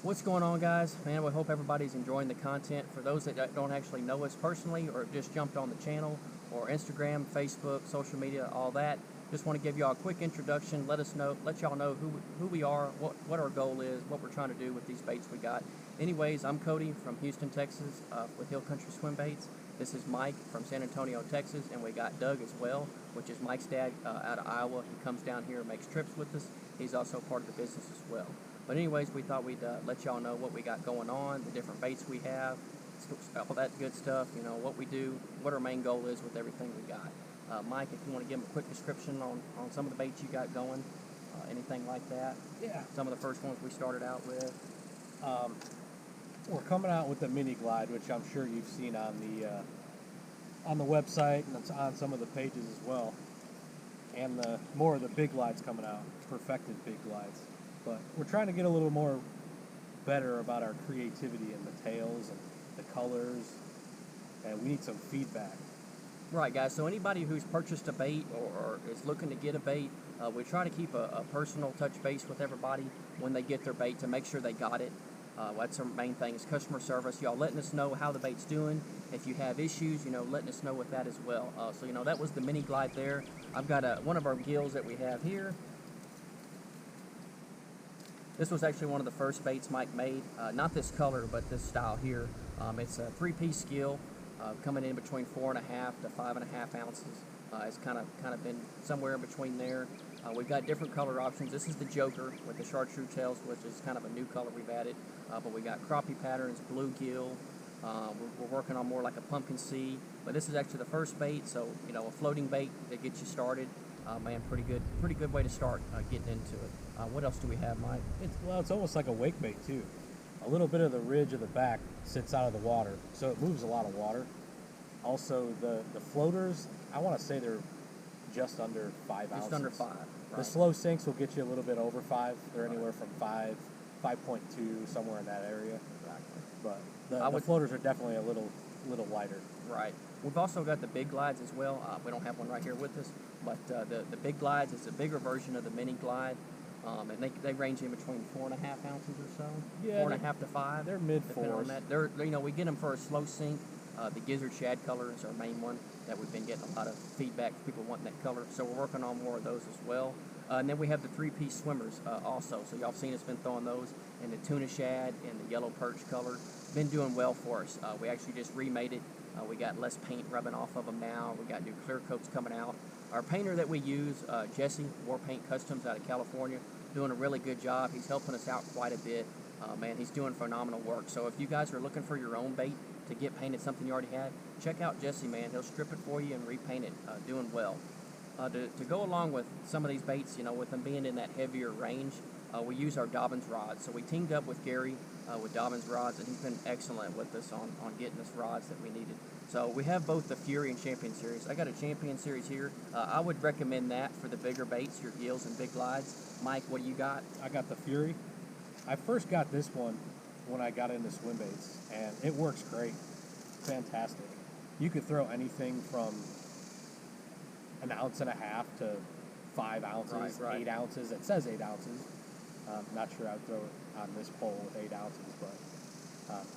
What's going on, guys? Man, we hope everybody's enjoying the content. For those that don't actually know us personally or just jumped on the channel or Instagram, Facebook, social media, all that, just want to give y'all a quick introduction. Let y'all know who we are, what our goal is, what we're trying to do with these baits we got. Anyways, I'm Cody from Houston, Texas, with Hill Country Swimbaits. This is Mike from San Antonio, Texas, and we got Doug as well, which is Mike's dad out of Iowa. He comes down here and makes trips with us. He's also part of the business as well. But anyways, we thought we'd let y'all know what we got going on, the different baits we have, all that good stuff, you know, what we do, what our main goal is with everything we got. Mike, if you want to give them a quick description on some of the baits you got going, anything like that. Yeah. Some of the first ones we started out with. We're coming out with the mini glide, which I'm sure you've seen on the website, and it's on some of the pages as well. And more of the big glides coming out, perfected big glides. But we're trying to get a little more better about our creativity and the tails and the colors, and we need some feedback. Right, guys, so anybody who's purchased a bait or is looking to get a bait, we try to keep a personal touch base with everybody when they get their bait to make sure they got it. That's our main thing, is customer service. Y'all letting us know how the bait's doing. If you have issues, letting us know with that as well. So that was the mini glide there. I've got one of our gills that we have here. This was actually one of the first baits Mike made. Not this color, but this style here. It's a 3-piece gill, coming in between 4.5 to 5.5 ounces. It's kind of been somewhere in between there. We've got different color options. This is the Joker with the chartreuse tails, which is kind of a new color we've added. But we got crappie patterns, bluegill. We're working on more like a pumpkin seed. But this is actually the first bait, so a floating bait that gets you started. Man, pretty good way to start getting into it. What else do we have, Mike? It's almost like a wake bait too. A little bit of the ridge of the back sits out of the water, so it moves a lot of water. Also, the floaters, I want to say they're just under 5 ounces. Just under 5. Right. The slow sinks will get you a little bit over 5. They're anywhere from 5, 5.2, somewhere in that area. Exactly. But the floaters are definitely a little lighter. Right. We've also got the big glides as well. We don't have one right here with us, but the big glides is a bigger version of the mini glide, and they range in between 4.5 ounces or so. Yeah, 4.5 to 5. They're mid depending on fours. that. We get them for a slow sink. The gizzard shad color is our main one that we've been getting a lot of feedback from people wanting that color. So we're working on more of those as well. And then we have the 3-piece swimmers also. So y'all seen us been throwing those in the tuna shad and the yellow perch color. Been doing well for us. We actually just remade it. We got less paint rubbing off of them now. We got new clear coats coming out. Our painter that we use, Jesse, War Paint Customs out of California, doing a really good job. He's helping us out quite a bit. Man, he's doing phenomenal work. So if you guys are looking for your own bait to get painted, something you already had, check out Jesse, man. He'll strip it for you and repaint it, doing well. To go along with some of these baits, with them being in that heavier range, we use our Dobbins rods. So we teamed up with Gary with Dobbins rods, and he's been excellent with us on getting us rods that we needed. So we have both the Fury and Champion series. I got a Champion series here. I would recommend that for the bigger baits, your gills and big glides. Mike, what do you got? I got the Fury. I first got this one when I got into Swimbaits, and it works great. Fantastic. You could throw anything from 1.5 ounces to 5 ounces, right. 8 ounces. It says 8 ounces. Not sure I'd throw it on this pole with 8 ounces, but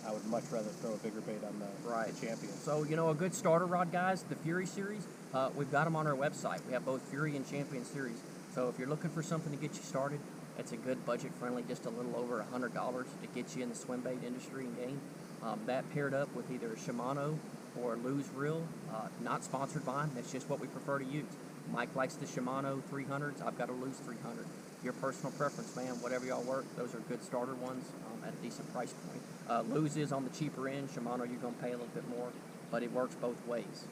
I would much rather throw a bigger bait on the Champion. So, a good starter rod, guys, the Fury series, we've got them on our website. We have both Fury and Champion series. So if you're looking for something to get you started, it's a good budget-friendly, just a little over $100 to get you in the swim bait industry and game. That paired up with either a Shimano or a Lew's reel, not sponsored by them. That's just what we prefer to use. Mike likes the Shimano 300s. I've got a Lew's 300. Your personal preference, man. Whatever y'all work, those are good starter ones at a decent price point. Lew's is on the cheaper end. Shimano, you're going to pay a little bit more, but it works both ways.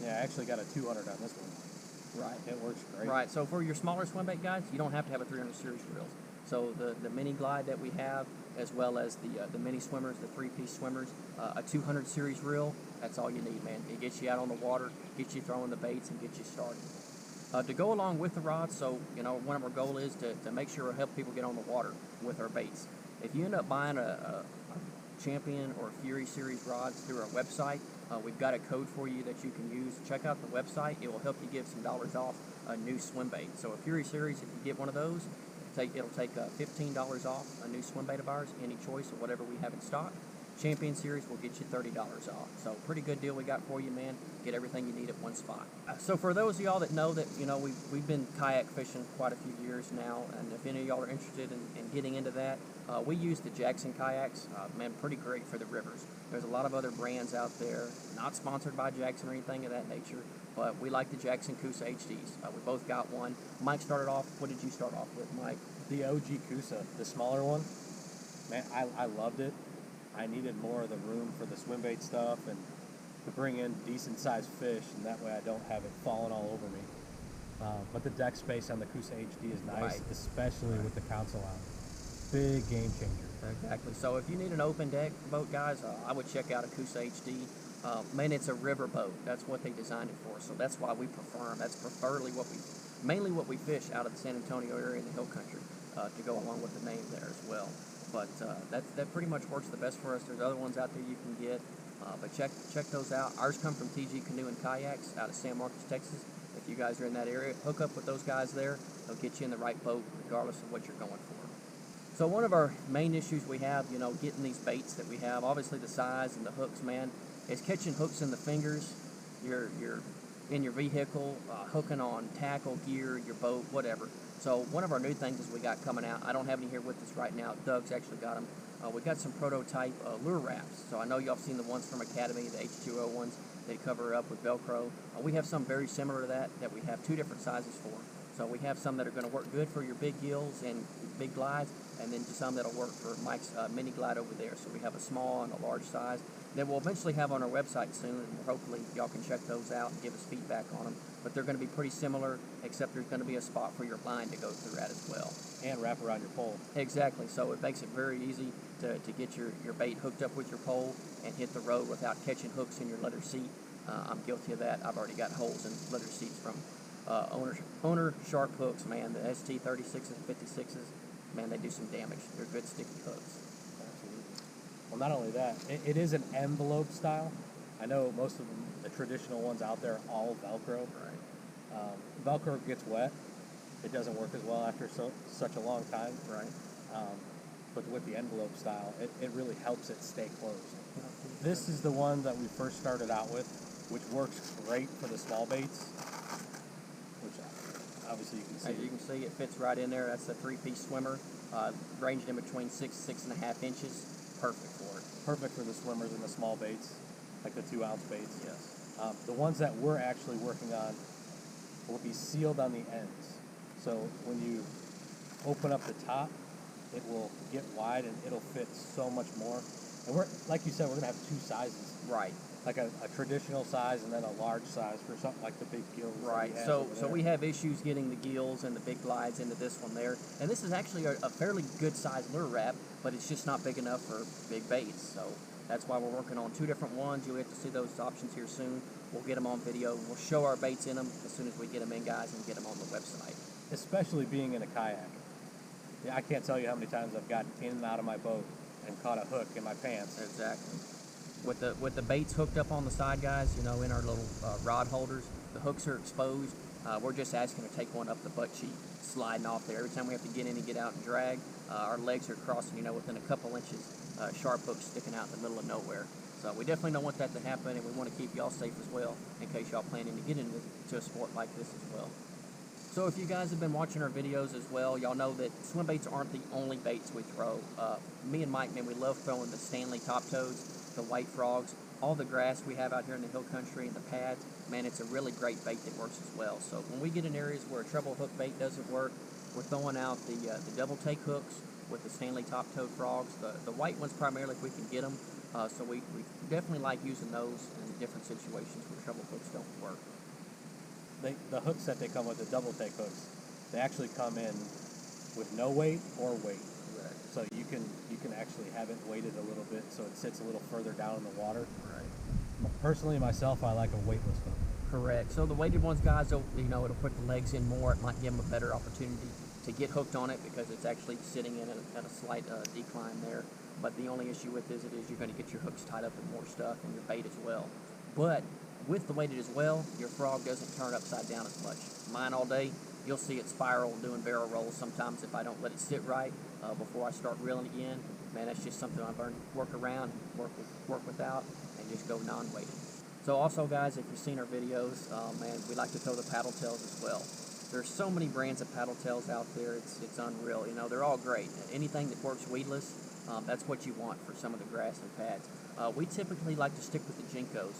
Yeah, I actually got a 200 on this one. Right. It works great. Right. So for your smaller swim bait guys, you don't have to have a 300 series reels. So the mini glide that we have, as well as the mini swimmers, the 3-piece swimmers, a 200 series reel, that's all you need, man. It gets you out on the water, gets you throwing the baits, and gets you started. To go along with the rods, so one of our goal is to make sure we help people get on the water with our baits. If you end up buying a Champion or Fury series rods through our website, we've got a code for you that you can use. Check out the website. It will help you get some dollars off a new swim bait. So a Fury series, if you get one of those, it's it'll take $15 off a new swim bait of ours, any choice of whatever we have in stock. Champion Series will get you $30 off. So pretty good deal we got for you, man. Get everything you need at one spot. So for those of y'all that know that, we've been kayak fishing quite a few years now, and if any of y'all are interested in getting into that, we use the Jackson kayaks. Man, pretty great for the rivers. There's a lot of other brands out there, not sponsored by Jackson or anything of that nature, but we like the Jackson Coosa HDs. We both got one. Mike started off, what did you start off with, Mike? The OG Coosa, the smaller one. Man, I loved it. I needed more of the room for the swim bait stuff and to bring in decent sized fish, and that way I don't have it falling all over me. But the deck space on the Coosa HD is nice, Right. especially with the Cowell Island. Big game changer. Exactly. So if you need an open deck boat, guys, I would check out a Coosa HD. Man, it's a river boat. That's what they designed it for. So that's why we prefer them. That's preferably mainly what we fish out of the San Antonio area in the hill country, to go along with the name there as well. But that pretty much works the best for us. There's other ones out there you can get, but check those out. Ours come from TG Canoe and Kayaks out of San Marcos, Texas. If you guys are in that area, hook up with those guys there. They'll get you in the right boat regardless of what you're going for. So one of our main issues we have, getting these baits that we have, obviously the size and the hooks, man, is catching hooks in the fingers. You're in your vehicle, hooking on tackle, gear, your boat, whatever. So one of our new things is we got coming out. I don't have any here with us right now. Doug's actually got them. We got some prototype lure wraps. So I know y'all have seen the ones from Academy, the H2O ones. They cover up with Velcro. We have some very similar to that we have two different sizes for. So we have some that are going to work good for your big gills and big glides, and then some that'll work for Mike's mini glide over there. So we have a small and a large size that we'll eventually have on our website soon, and hopefully y'all can check those out and give us feedback on them. But they're going to be pretty similar, except there's going to be a spot for your line to go through at as well. And wrap around your pole. Exactly. So it makes it very easy to get your bait hooked up with your pole and hit the road without catching hooks in your leather seat. I'm guilty of that. I've already got holes in leather seats from owner sharp hooks, man. The ST36s and 56s, man, they do some damage. They're good sticky hooks. Absolutely. Well, not only that, it is an envelope style. I know most of them, the traditional ones out there, are all Velcro. Right. Velcro gets wet. It doesn't work as well after such a long time. Right. But with the envelope style, it really helps it stay closed. This is the one that we first started out with, which works great for the small baits, which obviously you can see. As you can see, it fits right in there. That's a 3-piece swimmer, ranged in between 6.5 inches. Perfect for it. Perfect for the swimmers and the small baits, like the 2-ounce baits. Yes. The ones that we're actually working on will be sealed on the ends. So when you open up the top, it will get wide and it'll fit so much more. And we're, like you said, we're gonna have two sizes. Right. Like a traditional size and then a large size for something like the big gills. Right. So we have issues getting the gills and the big glides into this one there. And this is actually a fairly good size lure wrap, but it's just not big enough for big baits. So that's why we're working on two different ones. You'll get to see those options here soon. We'll get them on video. We'll show our baits in them as soon as we get them in, guys, and get them on the website. Especially being in a kayak. Yeah, I can't tell you how many times I've gotten in and out of my boat and caught a hook in my pants. Exactly. With the baits hooked up on the side, guys, in our little rod holders, the hooks are exposed. We're just asking to take one up the butt cheek, sliding off there. Every time we have to get in and get out and drag, our legs are crossing, within a couple inches, sharp hooks sticking out in the middle of nowhere. So we definitely don't want that to happen, and we want to keep y'all safe as well, in case y'all planning to get into a sport like this as well. So if you guys have been watching our videos as well, y'all know that swim baits aren't the only baits we throw. Me and Mike, man, we love throwing the Stanley top toads, the white frogs, all the grass we have out here in the hill country and the pads. Man, it's a really great bait that works as well. So when we get in areas where a treble hook bait doesn't work, we're throwing out the double take hooks with the Stanley top toed frogs. The white ones primarily if we can get them. So we definitely like using those in different situations where treble hooks don't work. The hooks that they come with, the double take hooks, they actually come in with no weight or weight. Correct. So you can actually have it weighted a little bit so it sits a little further down in the water. Right. Personally, myself, I like a weightless hook. Correct. So the weighted ones, guys, it'll put the legs in more. It might give them a better opportunity to get hooked on it because it's actually sitting in at a slight decline there. But the only issue with this is you're going to get your hooks tied up with more stuff and your bait as well. But with the weighted as well, your frog doesn't turn upside down as much. Mine all day, You'll see it spiral doing barrel rolls sometimes if I don't let it sit right before I start reeling again. Man, that's just something I've learned to work around, work without, and just go non-weighted. So also, guys, if you've seen our videos, man, we like to throw the paddle tails as well. There's so many brands of paddle tails out there, it's unreal. You know, they're all great. Anything that works weedless, that's what you want for some of the grass and pads. We typically like to stick with the Jinkos.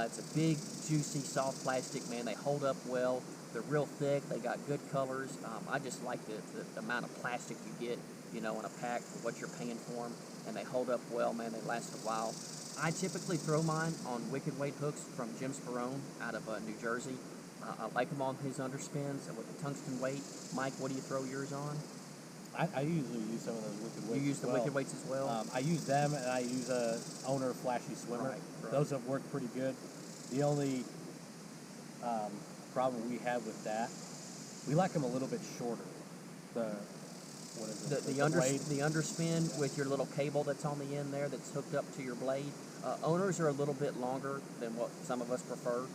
It's a big, juicy, soft plastic, man. They hold up well. They're real thick. They got good colors. I just like the amount of plastic you get, you know, in a pack for what you're paying for them. And they hold up well, man. They last a while. I typically throw mine on wicked weight hooks from Jim Sperone out of New Jersey. I like them on his underspins with the tungsten weight. Mike, what do you throw yours on? I usually use some of those wicked weights. You use the wicked weights as well? I use them, and I use a Owner Flashy Swimmer. Right. Those have worked pretty good. The only problem we have with that, we like them a little bit shorter. What is it? The underspin with your little cable that's on the end there that's hooked up to your blade. Owners are a little bit longer than what some of us prefer.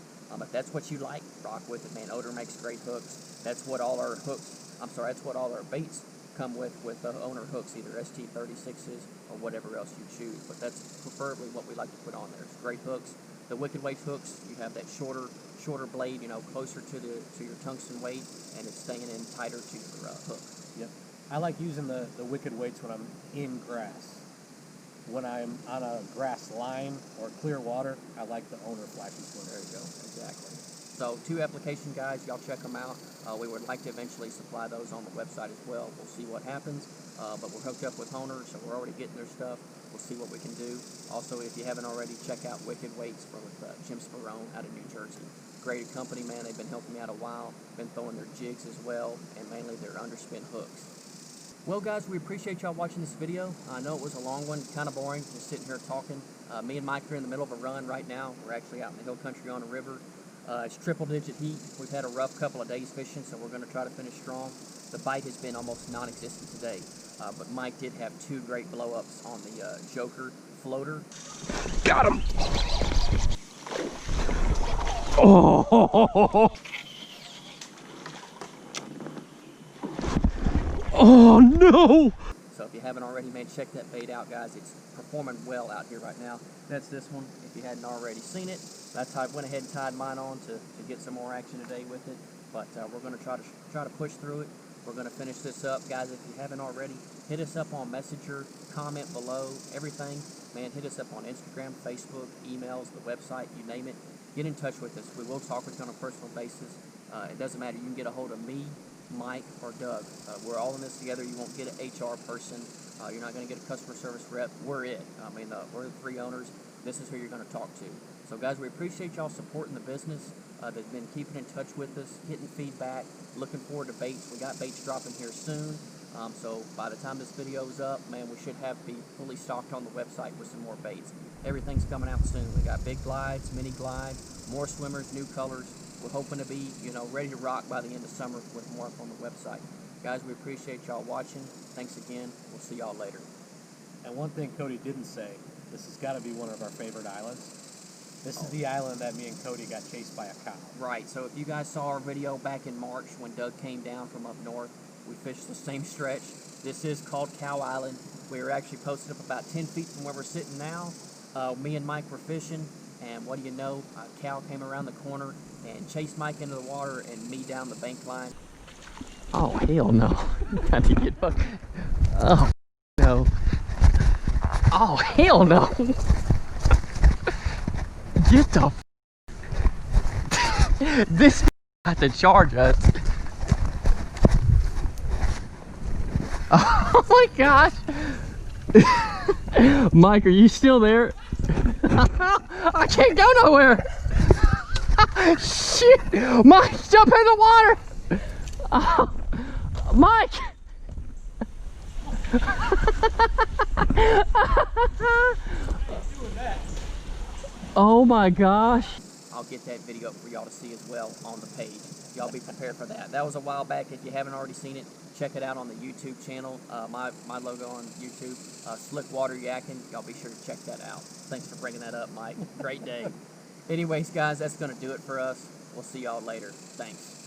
If that's what you like, rock with it, man. Owner makes great hooks. That's what all our that's what all our baits come with owner hooks, either ST36s or whatever else you choose. But that's preferably what we like to put on there. It's great hooks. The wicked weight hooks, you have that shorter blade, you know, closer to your tungsten weight, and it's staying in tighter to your hook. Yep. I like using the wicked weights when I'm in grass. When I'm on a grass line or clear water, I like the Owner Flashy Swimmer. There you go. Exactly. So 2 application guides, y'all check them out. We would like to eventually supply those on the website as well. We'll see what happens. But we're hooked up with Owner, so we're already getting their stuff. We'll see what we can do. Also, if you haven't already, check out Wicked Weights from Jim Sperone out of New Jersey. Great company, man. They've been helping me out a while. Been throwing their jigs as well, and mainly their underspin hooks. Well, guys, we appreciate y'all watching this video. I know it was a long one, kind of boring, just sitting here talking. Me and Mike are in the middle of a run right now. We're actually out in the hill country on a river. It's triple-digit heat. We've had a rough couple of days fishing, so we're going to try to finish strong. The bite has been almost non-existent today, but Mike did have 2 great blow-ups on the Joker floater. Got him! Oh! Oh no! So if you haven't already, man, check that bait out, guys. It's performing well out here right now. That's this one. If you hadn't already seen it, that's how I went ahead and tied mine on to get some more action today with it. But we're going to try to push through it. We're going to finish this up, guys. If you haven't already, hit us up on Messenger, comment below, everything. Man, hit us up on Instagram, Facebook, emails, the website, you name it. Get in touch with us. We will talk with you on a personal basis. It doesn't matter. You can get a hold of me, Mike, or Doug. We're all in this together. You won't get an HR person. You're not going to get a customer service rep. We're it. I mean, we're the 3 owners. This is who you're going to talk to. So, guys, we appreciate y'all supporting the business. That's been keeping in touch with us, getting feedback, looking forward to baits. We got baits dropping here soon. So by the time this video is up, man, we should be fully stocked on the website with some more baits. Everything's coming out soon. We got big glides, mini glide, more swimmers, new colors. We're hoping to be, you know, ready to rock by the end of summer with more up on the website. Guys, we appreciate y'all watching. Thanks again. We'll see y'all later. And one thing Cody didn't say, this has got to be one of our favorite islands. This is the island that me and Cody got chased by a cow. Right, so if you guys saw our video back in March when Doug came down from up north, we fished the same stretch. This is called Cowell Island. We were actually posted up about 10 feet from where we're sitting now. Me and Mike were fishing, and what do you know, a cow came around the corner and chased Mike into the water and me down the bank line. Oh, hell no. Got to get fucked. Oh, no. Oh, hell no. Get the this got to charge us. Oh my gosh. Mike, are you still there? I can't go nowhere. Shit. Mike, jump in the water. Oh, Mike. Oh my gosh. I'll get that video for y'all to see as well on the page. Y'all be prepared for that. That was a while back. If you haven't already seen it, check it out on the YouTube channel. My logo on YouTube, Slick Water Yakking. Y'all be sure to check that out. Thanks for bringing that up, Mike. Great day. Anyways, guys, that's going to do it for us. We'll see y'all later. Thanks.